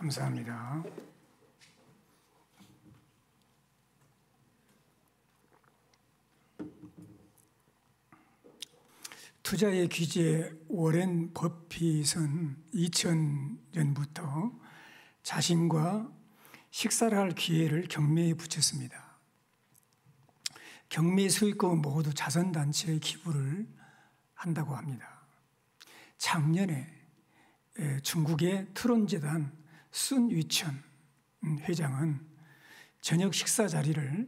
감사합니다. 투자의 귀재 워렌 버핏은 2000년부터 자신과 식사를 할 기회를 경매에 붙였습니다. 경매 수익금은 모두 자선단체에 기부를 한다고 합니다. 작년에 중국의 트론재단 순위천 회장은 저녁 식사 자리를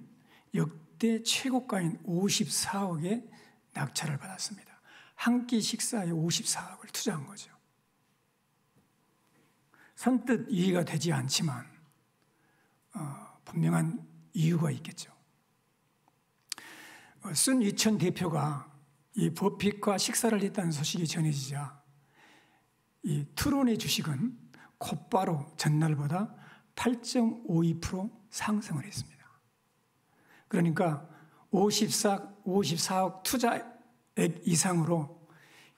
역대 최고가인 54억에 낙찰을 받았습니다. 한 끼 식사에 54억을 투자한 거죠. 선뜻 이해가 되지 않지만 분명한 이유가 있겠죠. 순위천 대표가 이 버핏과 식사를 했다는 소식이 전해지자 이 트론의 주식은 곧바로 전날보다 8.52% 상승을 했습니다. 그러니까 54억 투자액 이상으로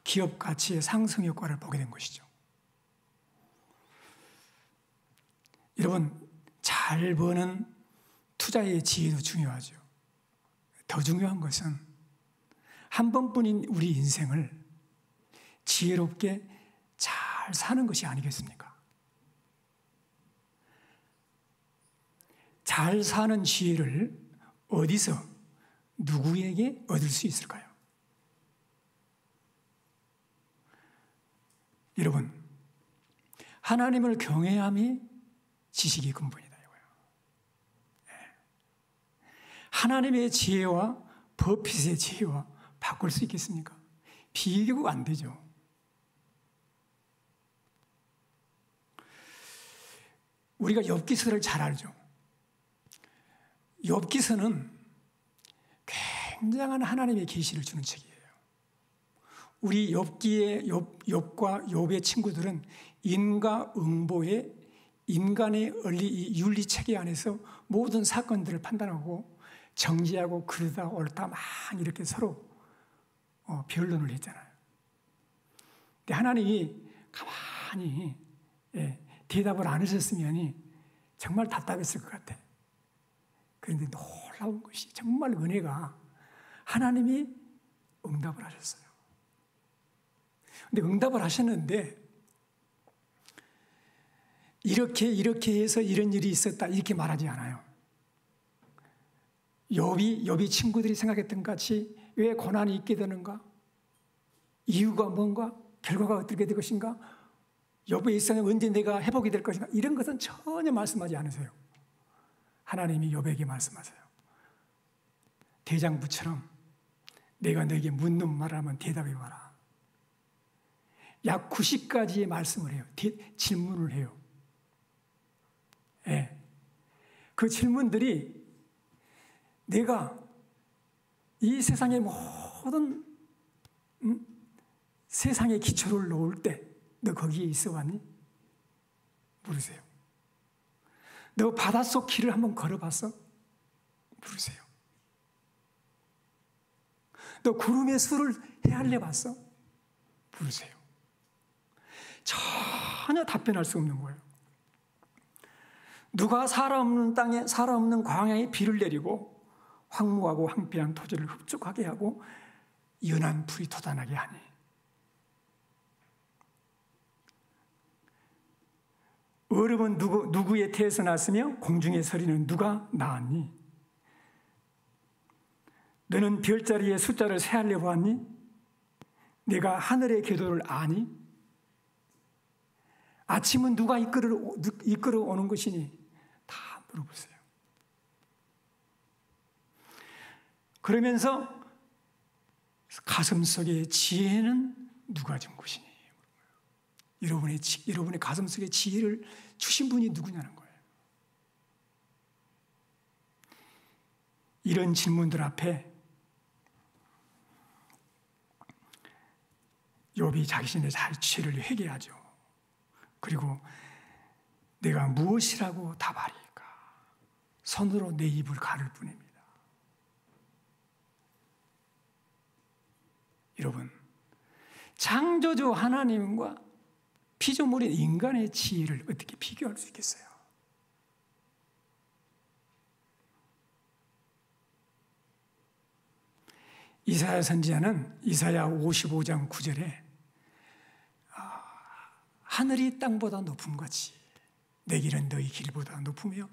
기업 가치의 상승 효과를 보게 된 것이죠. 여러분, 잘 버는 투자의 지혜도 중요하죠. 더 중요한 것은 한 번뿐인 우리 인생을 지혜롭게 잘 사는 것이 아니겠습니까? 잘 사는 지혜를 어디서 누구에게 얻을 수 있을까요? 여러분, 하나님을 경외함이 지식의 근본이다 이거예요. 하나님의 지혜와 버핏의 지혜와 바꿀 수 있겠습니까? 비교가 안 되죠. 우리가 욥기서를 잘 알죠. 욥기서는 굉장한 하나님의 계시를 주는 책이에요. 우리 욥과 욥의 친구들은 인과응보의 인간의 원리 윤리 체계 안에서 모든 사건들을 판단하고 정지하고 그러다 옳다 막 이렇게 서로 변론을 했잖아요. 근데 하나님이 가만히 대답을 안 하셨으면 정말 답답했을 것 같아. 그런데 놀라운 것이 정말 은혜가 하나님이 응답을 하셨어요. 근데 응답을 하셨는데 이렇게 해서 이런 일이 있었다 이렇게 말하지 않아요. 욥이 친구들이 생각했던 같이 왜 고난이 있게 되는가? 이유가 뭔가? 결과가 어떻게 될 것인가? 욥의 일생에 언제 내가 회복이 될 것인가? 이런 것은 전혀 말씀하지 않으세요. 하나님이 욥에게 말씀하세요. 대장부처럼 내가 너에게 묻는 말을 하면 대답해봐라. 약 90가지의 말씀을 해요. 질문을 해요. 그 질문들이 내가 이 세상의 모든 세상의 기초를 놓을 때 너 거기에 있어 왔니? 물으세요. 너 바닷속 길을 한번 걸어봤어? 물으세요. 너 구름의 수를 헤아려 봤어? 물으세요. 전혀 답변할 수 없는 거예요. 누가 사람 없는 땅에 사람 없는 광야에 비를 내리고 황무하고 황폐한 토지를 흡족하게 하고 연한 풀이 돋아나게 하니 얼음은 누구의 태에서 났으며 공중의 서리는 누가 낳았니? 너는 별자리의 숫자를 세알려 보았니? 내가 하늘의 궤도를 아니? 아침은 누가 이끌어 오는 것이니? 다 물어보세요. 그러면서 가슴속의 지혜는 누가 준 것이니? 여러분의 가슴속에 지혜를 주신 분이 누구냐는 거예요. 이런 질문들 앞에 욥이 자신의 자취를 회개하죠. 그리고 내가 무엇이라고 답하리까? 손으로 내 입을 가를 뿐입니다. 여러분, 창조주 하나님과 피조물인 인간의 지혜를 어떻게 비교할 수 있겠어요? 이사야 선지자는 이사야 55장 9절에 하늘이 땅보다 높은 것이 내 길은 너희 길보다 높으며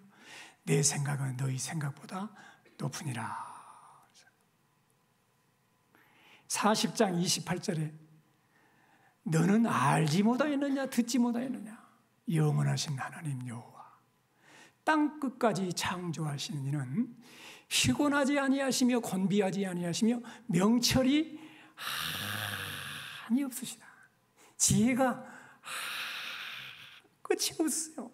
내 생각은 너희 생각보다 높으니라. 40장 28절에 너는 알지 못하였느냐 듣지 못하였느냐 영원하신 하나님 여호와 땅 끝까지 창조하시는 이는 피곤하지 아니하시며 곤비하지 아니하시며 명철이 한이 없으시다. 지혜가 끝이 없어요.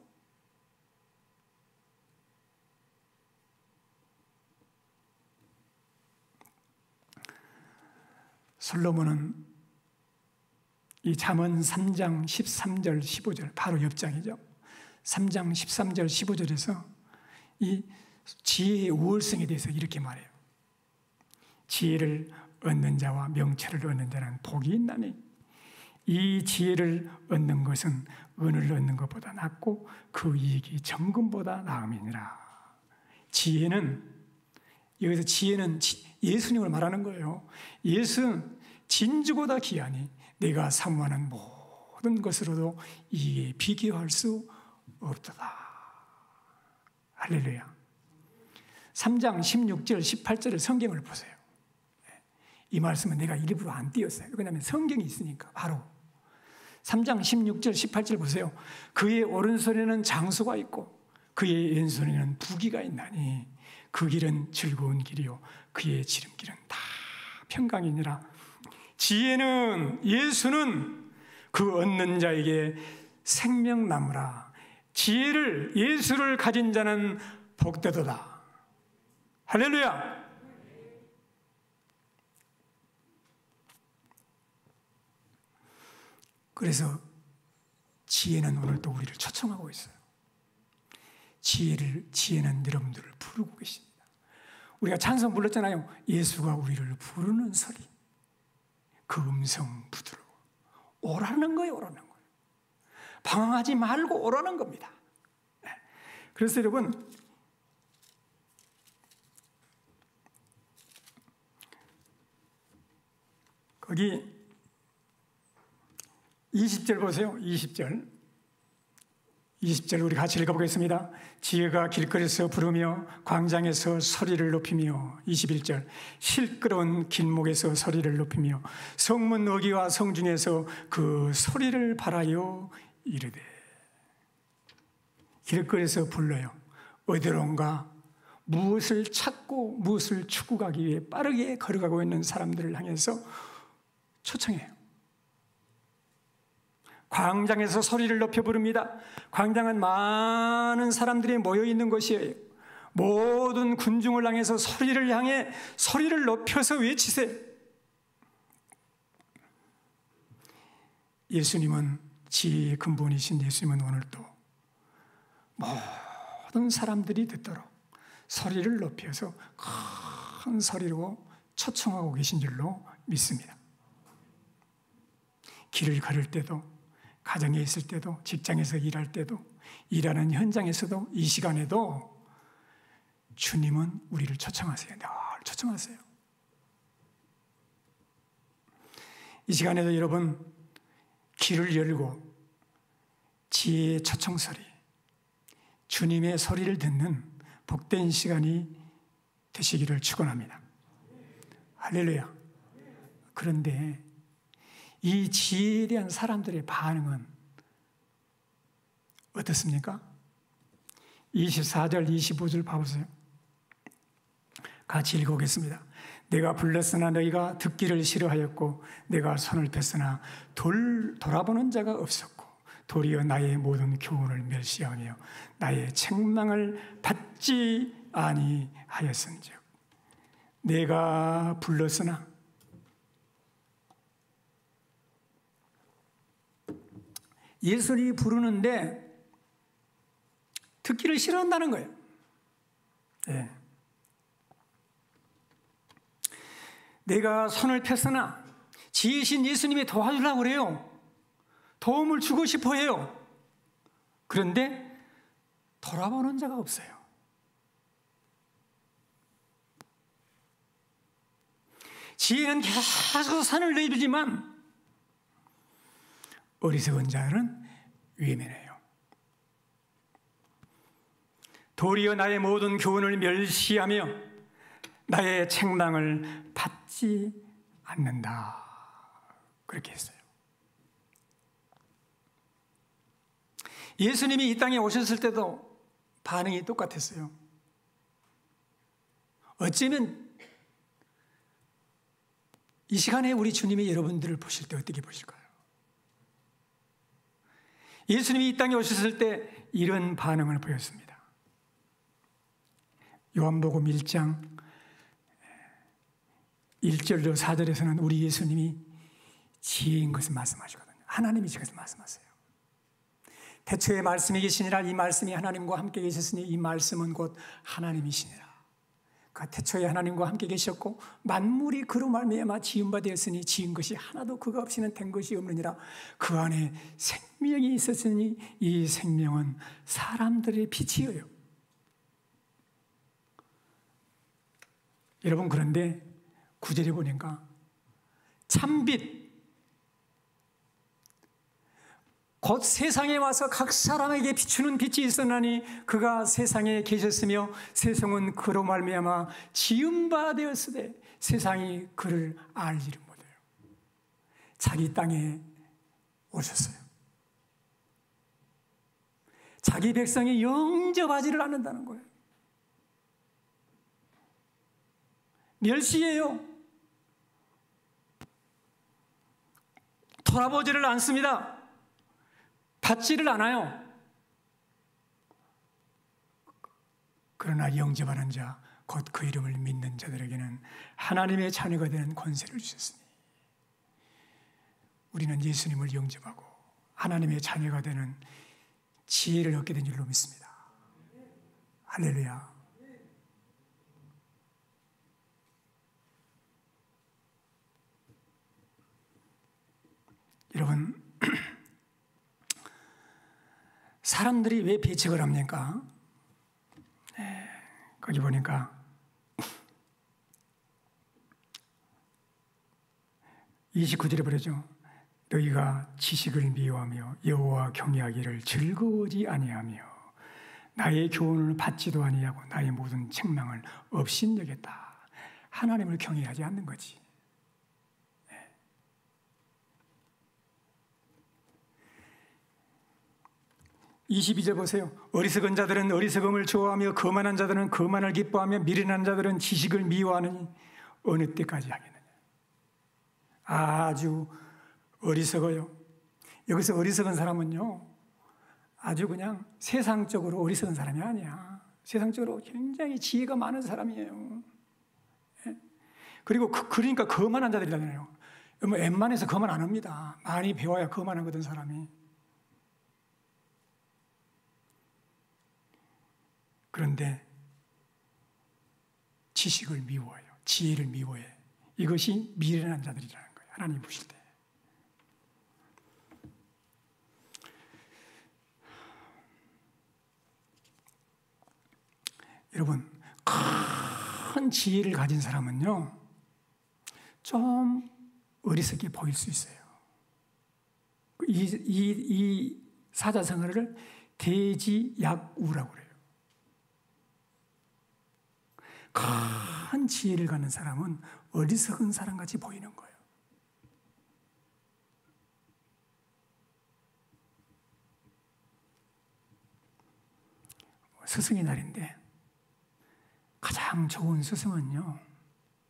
솔로몬은 이 잠언 3장 13절 15절 바로 옆장이죠. 3장 13절 15절에서 이 지혜의 우월성에 대해서 이렇게 말해요. 지혜를 얻는 자와 명철을 얻는 자는 복이 있나니 이 지혜를 얻는 것은 은을 얻는 것보다 낫고 그 이익이 정금보다 나음이니라. 지혜는, 여기서 지혜는 예수님을 말하는 거예요. 예수는 진주보다 귀하니 내가 사모하는 모든 것으로도 이에 비교할 수 없도다. 할렐루야. 3장 16절 18절의 성경을 보세요. 이 말씀은 내가 일부러 안 띄었어요. 왜냐하면 성경이 있으니까. 바로 3장 16절 18절 보세요. 그의 오른손에는 장수가 있고 그의 왼손에는 부귀가 있나니 그 길은 즐거운 길이요 그의 지름길은 다 평강이니라. 지혜는, 예수는 그 얻는 자에게 생명나무라. 지혜를, 예수를 가진 자는 복되도다. 할렐루야. 그래서 지혜는 오늘도 우리를 초청하고 있어요. 지혜는 여러분들을 부르고 계십니다. 우리가 찬송 불렀잖아요. 예수가 우리를 부르는 소리. 그 음성 부드러워. 오라는 거예요, 오라는 거예요. 방황하지 말고 오라는 겁니다. 그래서 여러분, 거기 20절 보세요. 20절 우리 같이 읽어보겠습니다. 지혜가 길거리에서 부르며 광장에서 소리를 높이며 21절 실끄러운 길목에서 소리를 높이며 성문 어귀와 성중에서 그 소리를 발하여 이르되. 길거리에서 불러요. 어디론가 무엇을 찾고 무엇을 추구하기 위해 빠르게 걸어가고 있는 사람들을 향해서 초청해요. 광장에서 소리를 높여 부릅니다. 광장은 많은 사람들이 모여 있는 곳이에요. 모든 군중을 향해서 소리를 향해 소리를 높여서 외치세요. 예수님은, 지혜의 근본이신 예수님은 오늘도 모든 사람들이 듣도록 소리를 높여서 큰 소리로 초청하고 계신 줄로 믿습니다. 길을 걸을 때도, 가정에 있을 때도, 직장에서 일할 때도, 일하는 현장에서도, 이 시간에도 주님은 우리를 초청하세요. 늘 초청하세요. 이 시간에도 여러분 귀를 열고 지혜의 초청소리, 주님의 소리를 듣는 복된 시간이 되시기를 축원합니다. 할렐루야. 그런데 이 지혜에 대한 사람들의 반응은 어떻습니까? 24절, 25절 봐보세요. 같이 읽어보겠습니다. 내가 불렀으나 너희가 듣기를 싫어하였고 내가 손을 폈으나 돌아보는 자가 없었고 도리어 나의 모든 교훈을 멸시하며 나의 책망을 받지 아니하였은즉 내가 불렀으나 예수님이 부르는데 듣기를 싫어한다는 거예요. 네. 내가 손을 폈으나 지혜신 예수님이 도와주려고 그래요. 도움을 주고 싶어 해요. 그런데 돌아보는 자가 없어요. 지혜는 계속 산을 내주지만 어리석은 자는 외면해요. 도리어 나의 모든 교훈을 멸시하며 나의 책망을 받지 않는다. 그렇게 했어요. 예수님이 이 땅에 오셨을 때도 반응이 똑같았어요. 어쩌면 이 시간에 우리 주님이 여러분들을 보실 때 어떻게 보실까요? 예수님이 이 땅에 오셨을 때 이런 반응을 보였습니다. 요한복음 1장 1절로 4절에서는 우리 예수님이 지혜인 것을 말씀하시거든요. 하나님이 지혜인 것을 말씀하세요. 태초에 말씀이 계시니라. 이 말씀이 하나님과 함께 계셨으니 이 말씀은 곧 하나님이시니라. 그 태초에 하나님과 함께 계셨고 만물이 그로 말미암아 지은 바 되었으니 지은 것이 하나도 그가 없이는 된 것이 없느니라. 그 안에 생명이 있었으니 이 생명은 사람들의 빛이에요. 여러분, 그런데 9절에 보니까 참빛 곧 세상에 와서 각 사람에게 비추는 빛이 있었나니 그가 세상에 계셨으며 세상은 그로 말미암아 지은 바 되었으되 세상이 그를 알지를 못해요. 자기 땅에 오셨어요. 자기 백성이 영접하지를 않는다는 거예요. 멸시해요. 돌아보지를 않습니다. 받지를 않아요. 그러나 영접하는 자, 곧 그 이름을 믿는 자들에게는 하나님의 자녀가 되는 권세를 주셨으니 우리는 예수님을 영접하고 하나님의 자녀가 되는 지혜를 얻게 된 줄로 믿습니다. 할렐루야. 여러분, 사람들이 왜 배척을 합니까? 거기 보니까 29절에 보려죠. 너희가 지식을 미워하며 여호와 경외하기를 즐거워하지 아니하며 나의 교훈을 받지도 아니하고 나의 모든 책망을 업신여겼다. 하나님을 경외하지 않는 거지. 22절 보세요. 어리석은 자들은 어리석음을 좋아하며 거만한 자들은 거만을 기뻐하며 미련한 자들은 지식을 미워하느니 어느 때까지 하겠느냐. 아주 어리석어요. 여기서 어리석은 사람은요, 아주 그냥 세상적으로 어리석은 사람이 아니야. 세상적으로 굉장히 지혜가 많은 사람이에요. 그리고 그러니까 거만한 자들이잖아요. 뭐 웬만해서 거만 안 합니다. 많이 배워야 거만하거든, 사람이. 그런데 지식을 미워해요. 지혜를 미워해. 이것이 미련한 자들이라는 거예요. 하나님 보실 때. 여러분, 큰 지혜를 가진 사람은요, 좀 어리석게 보일 수 있어요. 이 사자성어를 대지약우라고 그래요. 큰 지혜를 가는 사람은 어리석은 사람같이 보이는 거예요. 스승의 날인데 가장 좋은 스승은요,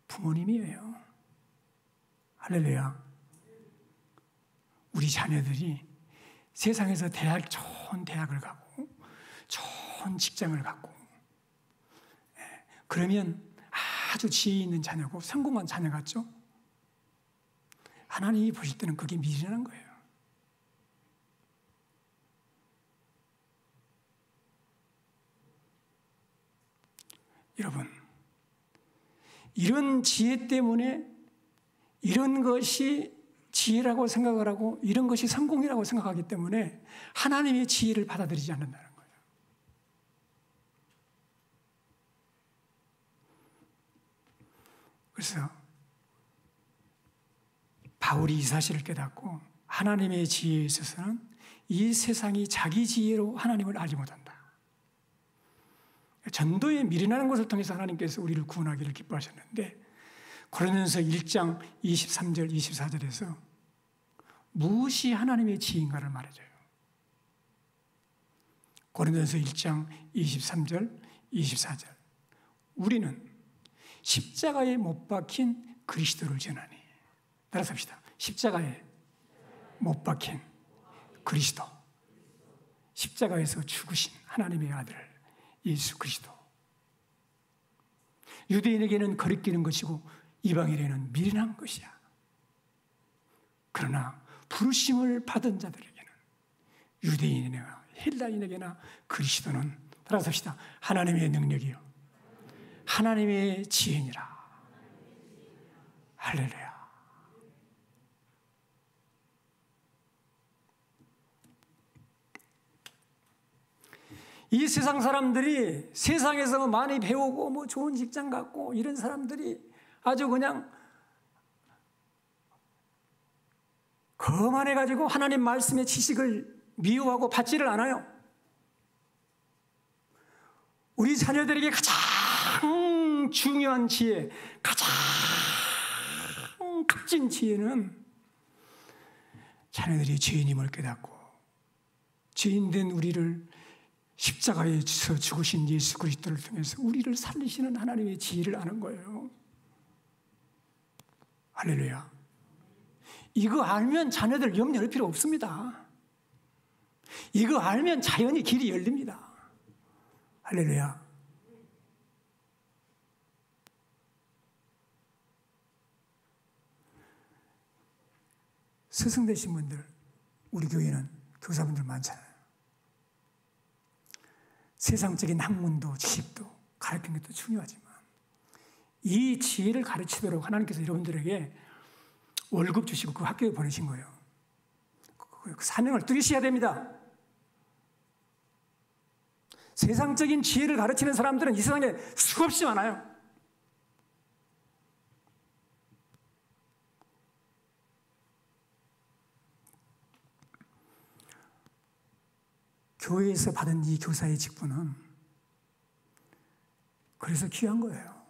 부모님이에요. 할렐루야. 우리 자녀들이 세상에서 좋은 대학을 가고 좋은 직장을 갖고 그러면 아주 지혜 있는 자녀고 성공한 자녀 같죠? 하나님이 보실 때는 그게 미련한 거예요. 여러분, 이런 지혜 때문에 이런 것이 지혜라고 생각을 하고 이런 것이 성공이라고 생각하기 때문에 하나님의 지혜를 받아들이지 않는다는 거예요. 그래서 바울이 이 사실을 깨닫고 하나님의 지혜에 있어서는 이 세상이 자기 지혜로 하나님을 알지 못한다. 전도에 미련하는 것을 통해서 하나님께서 우리를 구원하기를 기뻐하셨는데 고린도전서 1장 23절 24절에서 무엇이 하나님의 지혜인가를 말해줘요. 고린도전서 1장 23절 24절 우리는 십자가에 못 박힌 그리스도를 전하니. 따라서 합시다. 십자가에 못 박힌 그리스도. 십자가에서 죽으신 하나님의 아들 예수 그리스도. 유대인에게는 거리끼는 것이고 이방인에게는 미련한 것이야. 그러나 부르심을 받은 자들에게는 유대인이나 헬라인에게나 그리스도는 따라서 합시다. 하나님의 능력이요 하나님의 지혜니라. 할렐루야. 이 세상 사람들이 세상에서 많이 배우고 뭐 좋은 직장 갖고 이런 사람들이 아주 그냥 거만해가지고 하나님 말씀의 지식을 미워하고 받지를 않아요. 우리 자녀들에게 가장 중요한 지혜, 가장 값진 지혜는 자녀들이 죄인임을 깨닫고 죄인된 우리를 십자가에서 죽으신 예수 그리스도를 통해서 우리를 살리시는 하나님의 지혜를 아는 거예요. 할렐루야. 이거 알면 자녀들 염려할 필요 없습니다. 이거 알면 자연히 길이 열립니다. 할렐루야. 스승 되신 분들, 우리 교회는 교사분들 많잖아요. 세상적인 학문도 지식도 가르치는 것도 중요하지만 이 지혜를 가르치도록 하나님께서 여러분들에게 월급 주시고 그 학교에 보내신 거예요. 그 사명을 뚜리셔야 됩니다. 세상적인 지혜를 가르치는 사람들은 이 세상에 수없이 많아요. 교회에서 받은 이 교사의 직분은 그래서 귀한 거예요.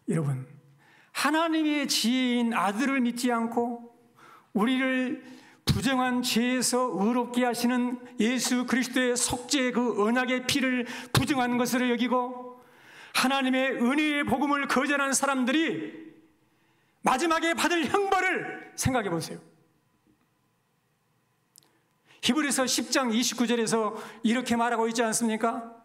여러분, 하나님의 지혜인 아들을 믿지 않고 우리를 부정한 죄에서 의롭게 하시는 예수 그리스도의 속죄의 그 언약의 피를 부정한 것으로 여기고 하나님의 은혜의 복음을 거절한 사람들이 마지막에 받을 형벌을 생각해 보세요. 히브리서 10장 29절에서 이렇게 말하고 있지 않습니까?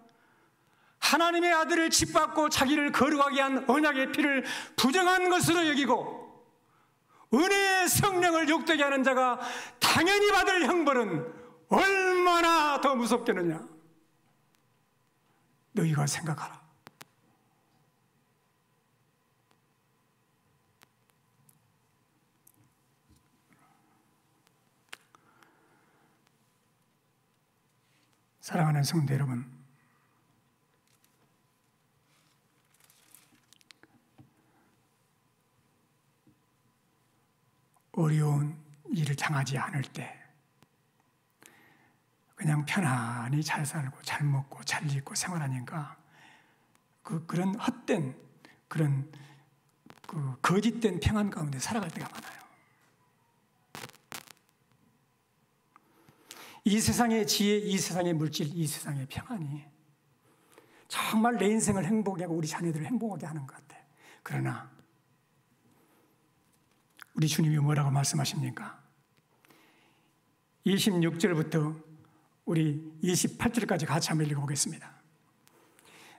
하나님의 아들을 짓밟고 자기를 거룩하게 한 언약의 피를 부정한 것으로 여기고 은혜의 성령을 욕되게 하는 자가 당연히 받을 형벌은 얼마나 더 무섭겠느냐. 너희가 생각하라. 사랑하는 성도 여러분, 어려운 일을 당하지 않을 때 그냥 편안히 잘 살고 잘 먹고 잘 입고 생활하니까 그런 헛된 그런 거짓된 평안 가운데 살아갈 때가 많아요. 이 세상의 지혜, 이 세상의 물질, 이 세상의 평안이 정말 내 인생을 행복하게 하고 우리 자녀들을 행복하게 하는 것 같아. 그러나 우리 주님이 뭐라고 말씀하십니까? 26절부터 우리 28절까지 같이 한번 읽어보겠습니다.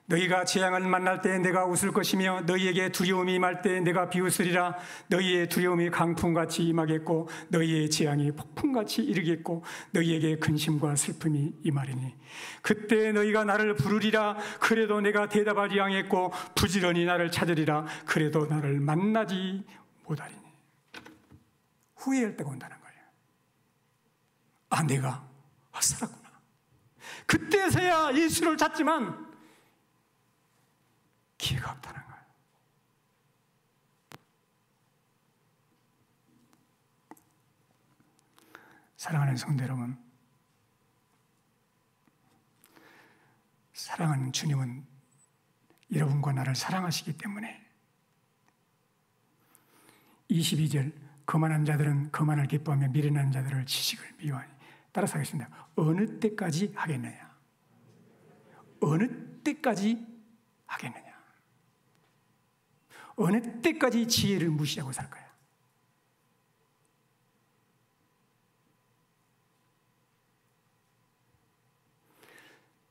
너희가 재앙을 만날 때 내가 웃을 것이며 너희에게 두려움이 임할 때 내가 비웃으리라. 너희의 두려움이 강풍같이 임하겠고 너희의 재앙이 폭풍같이 이르겠고 너희에게 근심과 슬픔이 임하리니 그때 너희가 나를 부르리라. 그래도 내가 대답하지 아니하겠고 부지런히 나를 찾으리라. 그래도 나를 만나지 못하리니. 후회할 때가 온다는 거예요. 아, 내가 살았구나. 그때서야 예수를 찾지만 기회가 없다는 거예요. 사랑하는 성도 여러분, 사랑하는 주님은 여러분과 나를 사랑하시기 때문에 22절 거만한 자들은 거만을 기뻐하며 미련한 자들을 지식을 미워하니. 따라서 하겠습니다. 어느 때까지 하겠느냐? 어느 때까지 하겠느냐? 어느 때까지 지혜를 무시하고 살 거야?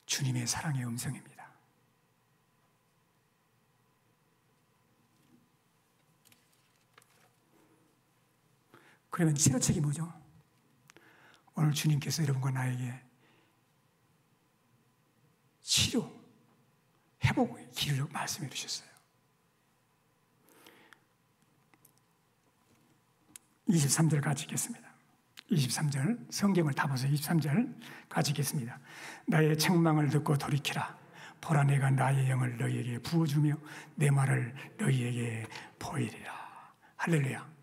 주님의 사랑의 음성입니다. 그러면 치료책이 뭐죠? 오늘 주님께서 여러분과 나에게 치료, 회복의 길을 말씀해 주셨어요. 23절 같이 읽겠습니다. 23절 성경을 다 보세요. 23절 같이 읽겠습니다. 나의 책망을 듣고 돌이키라. 보라, 내가 나의 영을 너희에게 부어주며 내 말을 너희에게 보이리라. 할렐루야.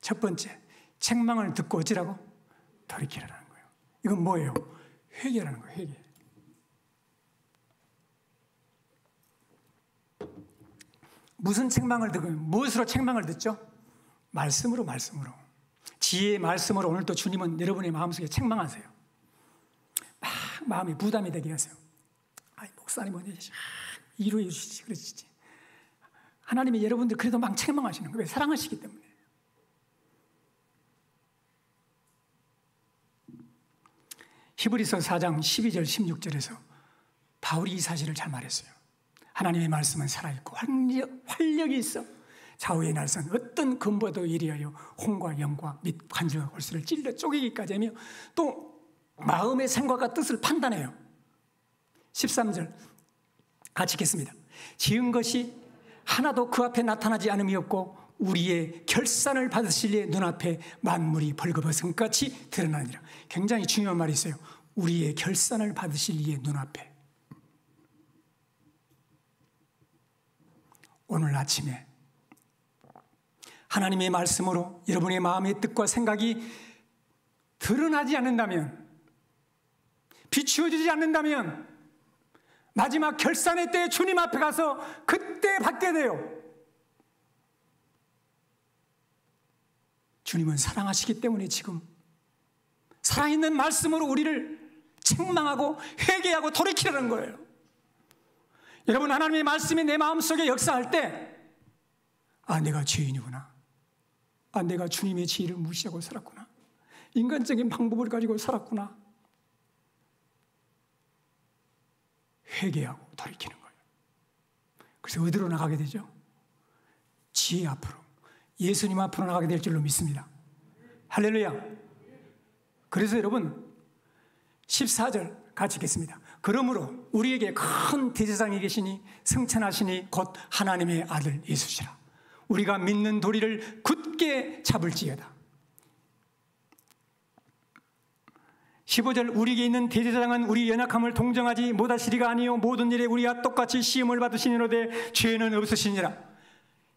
첫 번째, 책망을 듣고 어찌라고? 돌이키라는 거예요. 이건 뭐예요? 회개라는 거예요. 회개. 무슨 책망을 듣고, 무엇으로 책망을 듣죠? 말씀으로. 지혜의 말씀으로 오늘 또 주님은 여러분의 마음속에 책망하세요. 막 마음이 부담이 되게 하세요. 아이, 목사님은 이루어 주시지, 그러시지. 하나님이 여러분들 그래도 막 책망하시는 거예요. 왜? 사랑하시기 때문에. 히브리서 4장 12절 16절에서 바울이 이 사실을 잘 말했어요. 하나님의 말씀은 살아있고 활력이 있어 좌우의 날선 어떤 검보도 예리하여 혼과 영과 및 관절과 골수를 찔러 쪼개기까지 하며 또 마음의 생각과 뜻을 판단해요. 13절 같이 읽겠습니다. 지은 것이 하나도 그 앞에 나타나지 않음이 없고 우리의 결산을 받으실 이의 눈앞에 만물이 벌거벗은 같이 드러나니라. 굉장히 중요한 말이 있어요. 우리의 결산을 받으실 이의 눈앞에. 오늘 아침에 하나님의 말씀으로 여러분의 마음의 뜻과 생각이 드러나지 않는다면, 비추어지지 않는다면 마지막 결산의 때에 주님 앞에 가서 그때 받게 돼요. 주님은 사랑하시기 때문에 지금 살아있는 말씀으로 우리를 책망하고 회개하고 돌이키라는 거예요. 여러분, 하나님의 말씀이 내 마음속에 역사할 때, 아, 내가 죄인이구나. 아, 내가 주님의 지혜를 무시하고 살았구나. 인간적인 방법을 가지고 살았구나. 회개하고 돌이키는 거예요. 그래서 어디로 나가게 되죠? 지혜 앞으로, 예수님 앞으로 나가게 될 줄로 믿습니다. 할렐루야. 그래서 여러분 14절 같이 읽겠습니다. 그러므로 우리에게 큰 대제사장이 계시니 승천하시니 곧 하나님의 아들 예수시라. 우리가 믿는 도리를 굳게 잡을지어다. 15절 우리에게 있는 대제사장은 우리 연약함을 동정하지 못하시리가 아니요 모든 일에 우리와 똑같이 시험을 받으시니로되 죄는 없으시니라.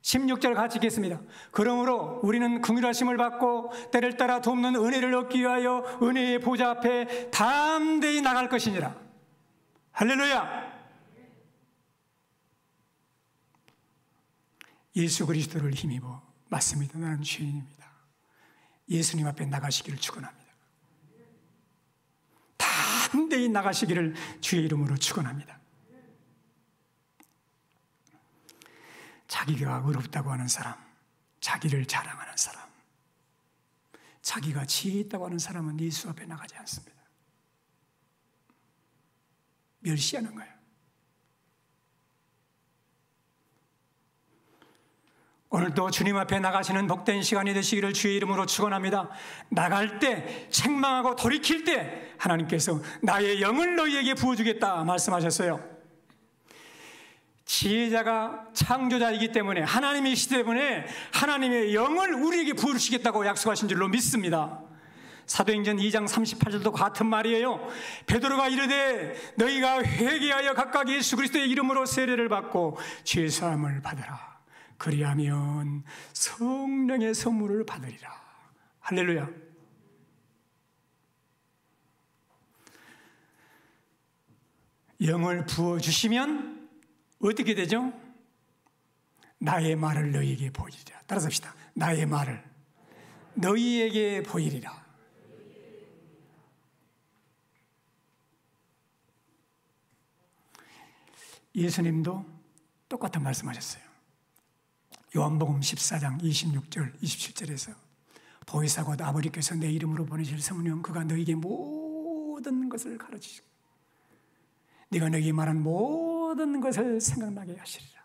16절 같이 읽겠습니다. 그러므로 우리는 긍휼하심을 받고 때를 따라 돕는 은혜를 얻기 위하여 은혜의 보좌 앞에 담대히 나갈 것이니라. 할렐루야. 예수 그리스도를 힘입어 맞습니다. 나는 죄인입니다. 예수님 앞에 나가시기를 축원합니다. 담대히 나가시기를 주의 이름으로 축원합니다. 자기가 의롭다고 하는 사람, 자기를 자랑하는 사람, 자기가 지혜 있다고 하는 사람은 예수 앞에 나가지 않습니다. 멸시하는 거예요. 오늘도 주님 앞에 나가시는 복된 시간이 되시기를 주의 이름으로 축원합니다. 나갈 때, 책망하고 돌이킬 때 하나님께서 나의 영을 너희에게 부어주겠다 말씀하셨어요. 지혜자가 창조자이기 때문에, 하나님이시기 때문에 하나님의 영을 우리에게 부어주시겠다고 약속하신 줄로 믿습니다. 사도행전 2장 38절도 같은 말이에요. 베드로가 이르되 너희가 회개하여 각각 예수 그리스도의 이름으로 세례를 받고 죄 사함을 받으라. 그리하면 성령의 선물을 받으리라. 할렐루야. 영을 부어주시면 어떻게 되죠? 나의 말을 너희에게 보이리라. 따라서 합시다. 나의 말을 너희에게 보이리라. 예수님도 똑같은 말씀하셨어요. 요한복음 14장 26절 27절에서 보혜사 곧 아버지께서 내 이름으로 보내실 성령 그가 너희에게 모든 것을 가르치시고 네가 너희에게 말한 모든 것을 생각나게 하시리라.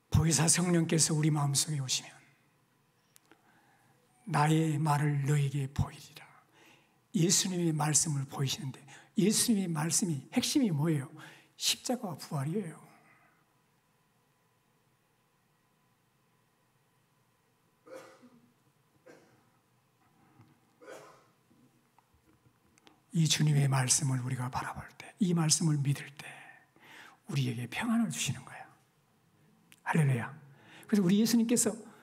보혜사 성령께서 우리 마음속에 오시면 나의 말을 너희에게 보이리라. 예수님의 말씀을 보이시는데 예수님의 말씀이 핵심이 뭐예요? 십자가와 부활이에요. 이 주님의 말씀을 우리가 바라볼 때, 이 말씀을 믿을 때 우리에게 평안을 주시는 거예요. 할렐루야. 그래서 우리 예수님께서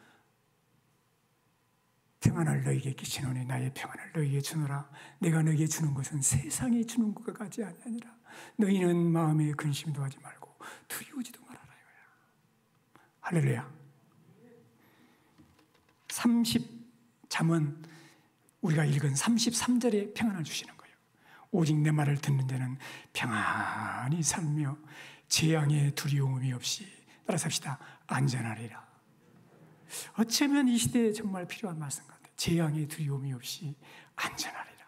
평안을 너희에게 끼치노니 나의 평안을 너희에게 주노라. 내가 너희에게 주는 것은 세상이 주는 것과 같지 아니라 너희는 마음에 근심도 하지 말고 두려우지도 말아라 이거야. 할렐루야. 잠언 우리가 읽은 33절에 평안을 주시는 거예요. 오직 내 말을 듣는 자는 평안히 살며 재앙의 두려움이 없이 따라서 합시다. 안전하리라. 어쩌면 이 시대에 정말 필요한 말씀 같아요. 재앙의 두려움이 없이 안전하리라.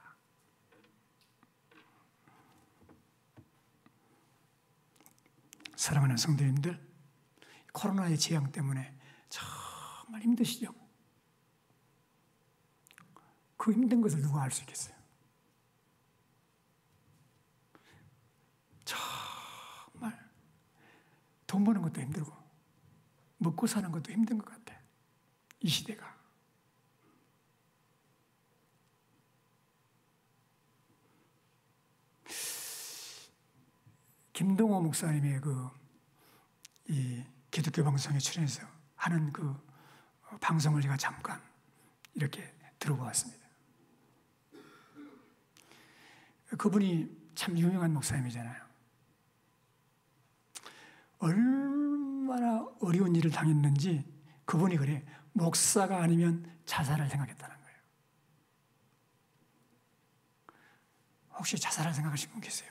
사랑하는 성도님들, 코로나의 재앙 때문에 정말 힘드시죠? 그 힘든 것을 누가 알 수 있겠어요? 정말 돈 버는 것도 힘들고 먹고 사는 것도 힘든 것 같아. 이 시대가. 김동호 목사님의 이 기독교 방송에 출연해서 하는 그 방송을 제가 잠깐 이렇게 들어보았습니다. 그분이 참 유명한 목사님이잖아요. 얼마나 어려운 일을 당했는지 그분이 그래. 목사가 아니면 자살을 생각했다는 거예요. 혹시 자살을 생각하신 분 계세요?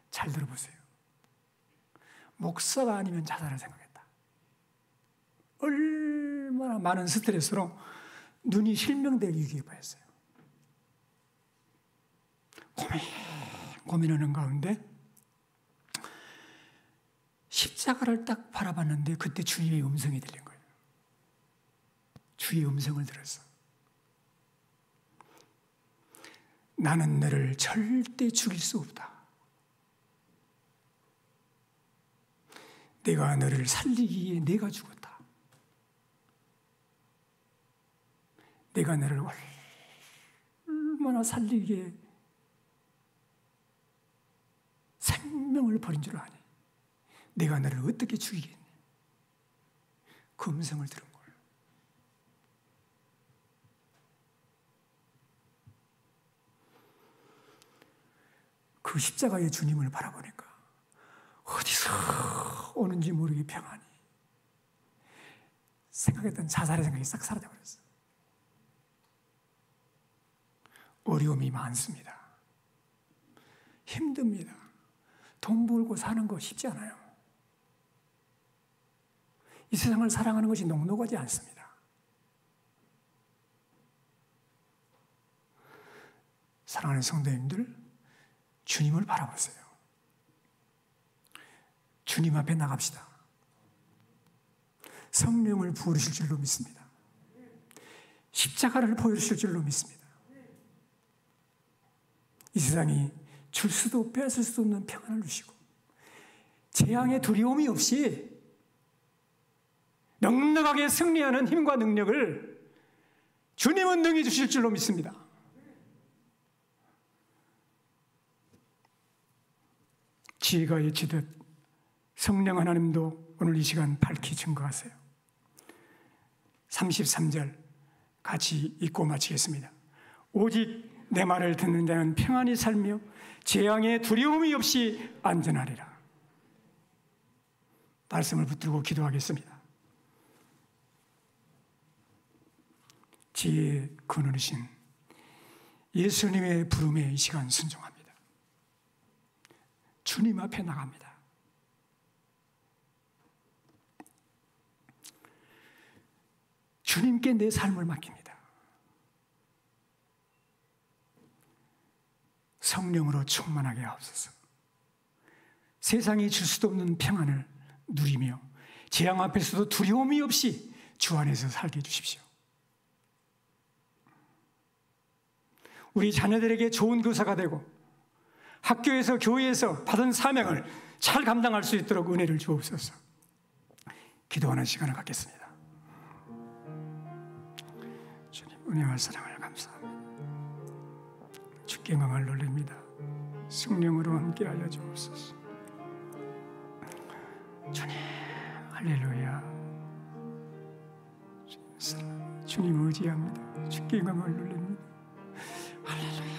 잘 들어보세요. 목사가 아니면 자살을 생각했다. 얼마나 많은 스트레스로 눈이 실명될 위기에 빠졌어요. 고민하는 가운데 십자가를 딱 바라봤는데 그때 주님의 음성이 들린 거예요. 주의 음성을 들었어. 나는 너를 절대 죽일 수 없다. 내가 너를 살리기에 내가 죽었다. 내가 너를 얼마나 살리기에 생명을 버린 줄 아니? 내가 너를 어떻게 죽이겠니? 그 음성을 들은 거예요. 그 십자가의 주님을 바라보니까 어디서 오는지 모르게 평안이 생각했던 자살의 생각이 싹 사라져버렸어요. 어려움이 많습니다. 힘듭니다. 돈 벌고 사는 거 쉽지 않아요. 이 세상을 사랑하는 것이 녹록하지 않습니다. 사랑하는 성도님들, 주님을 바라보세요. 주님 앞에 나갑시다. 성령을 부으실 줄로 믿습니다. 십자가를 보여주실 줄로 믿습니다. 이 세상이 줄 수도 뺏을 수도 없는 평안을 주시고 재앙의 두려움이 없이 넉넉하게 승리하는 힘과 능력을 주님은 능히 주실 줄로 믿습니다. 지혜가 예치듯 성령 하나님도 오늘 이 시간 밝히 증거하세요. 33절 같이 읽고 마치겠습니다. 오직 내 말을 듣는 자는 평안히 살며 재앙의 두려움이 없이 안전하리라. 말씀을 붙들고 기도하겠습니다. 지혜의 근원이신 예수님의 부름에 이 시간 순종합니다. 주님 앞에 나갑니다. 주님께 내 삶을 맡깁니다. 성령으로 충만하게 하옵소서. 세상이 줄 수도 없는 평안을 누리며 재앙 앞에서도 두려움이 없이 주 안에서 살게 해주십시오. 우리 자녀들에게 좋은 교사가 되고 학교에서 교회에서 받은 사명을 잘 감당할 수 있도록 은혜를 주옵소서. 기도하는 시간을 갖겠습니다. 주님 은혜와 사랑을 감사합니다. 주께 영광을 돌립니다. 성령으로 함께하여 주옵소서. 주님 할렐루야. 주님 의지합니다. 주께 영광을 돌립니다. 할렐루야.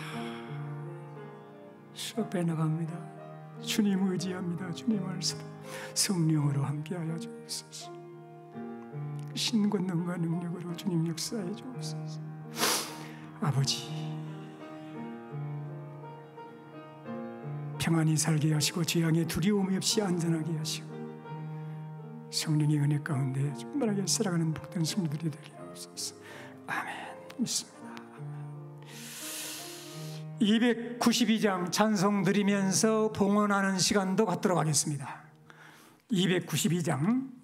수업에 나갑니다. 주님 의지합니다. 주님 말씀 성령으로 함께하여 주옵소서. 신권능과 능력으로 주님 역사해 주옵소서. 아버지 평안히 살게 하시고 재앙에 두려움이 없이 안전하게 하시고 성령의 은혜 가운데 충만하게 살아가는 복된 성도들이 되게 하옵소서. 아멘. 믿습니다. 292장 찬송 드리면서 봉헌하는 시간도 갖도록 하겠습니다. 292장